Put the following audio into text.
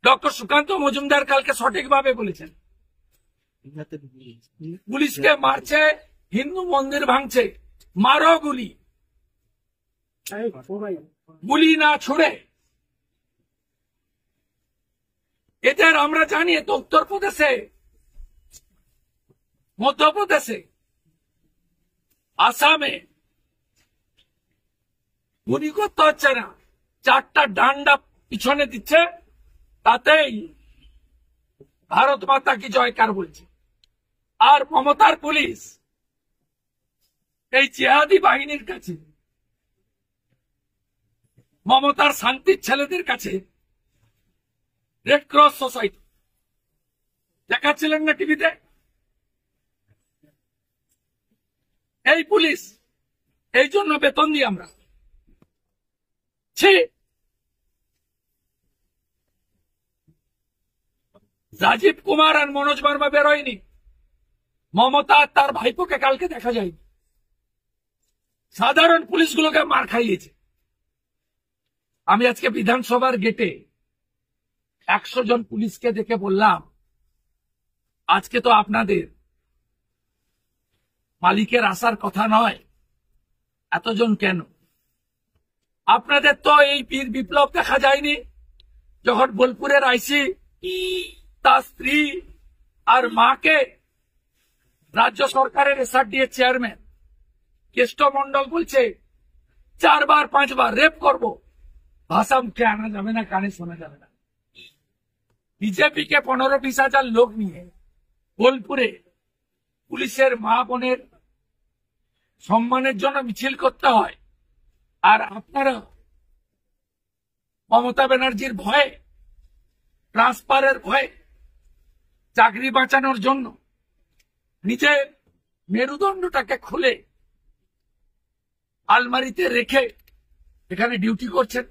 Doctor Sukanta Majumdar কালকে সঠিকভাবে বলেছেন, পুলিশকে মারছে, হিন্দু মন্দির ভাঙছে, মারো গুলি, গুলি না ছুড়ে। এদের আমরা জানি তো উত্তরপ্রদেশে, মধ্যপ্রদেশে, আসামে গুলি করতে হচ্ছে না, 4টা ডান্ডা পিছনে দিচ্ছে, তাতেই ভারত মাতা কি জয়কার বলছে। আর মমতার পুলিশ এই জিহাদি বাহিনীর কাছে, মমতার শান্তির ছেলেদের কাছে, রেড ক্রস সোসাইটি দেখাচ্ছিলেন না টিভিতে, এই পুলিশ, এই জন্য বেতন দিই আমরা। রাজীব কুমার আর মনোজ বার্মা বেরোয়নি, মমতা তার ভাইপোকে কালকে দেখা যায়নি, সাধারণ পুলিশগুলোকে মার খাইয়েছে। আমি আজকে বিধানসভার গেটে 100 জন পুলিশকে দেখে বললাম, আজকে তো আপনাদের মালিকের আসার কথা নয়, এতজন কেন? আপনাদের তো এই বীর বিপ্লব দেখা যায়নি যখন বোলপুরের আইসি তার স্ত্রী আর মাকে রাজ্য সরকারের এসআরডিএ চেয়ারম্যান কেষ্ট মন্ডল বলছে 4 বার 5 বার রেপ করব, ভাষা মুখে আনা যাবে না, কানে শোনা যাবে না। বিজেপি কে 15-20 হাজার লোক নিয়ে বোলপুরে পুলিশের মা বোনের সম্মানের জন্য মিছিল করতে হয়, আর আপনারা মমতা ব্যানার্জির ভয়ে, ট্রান্সফারের ভয়ে, চাকরি বাঁচানোর জন্য নিজের মেরুদণ্ডটাকে খুলে আলমারিতে রেখে এখানে ডিউটি করছেন।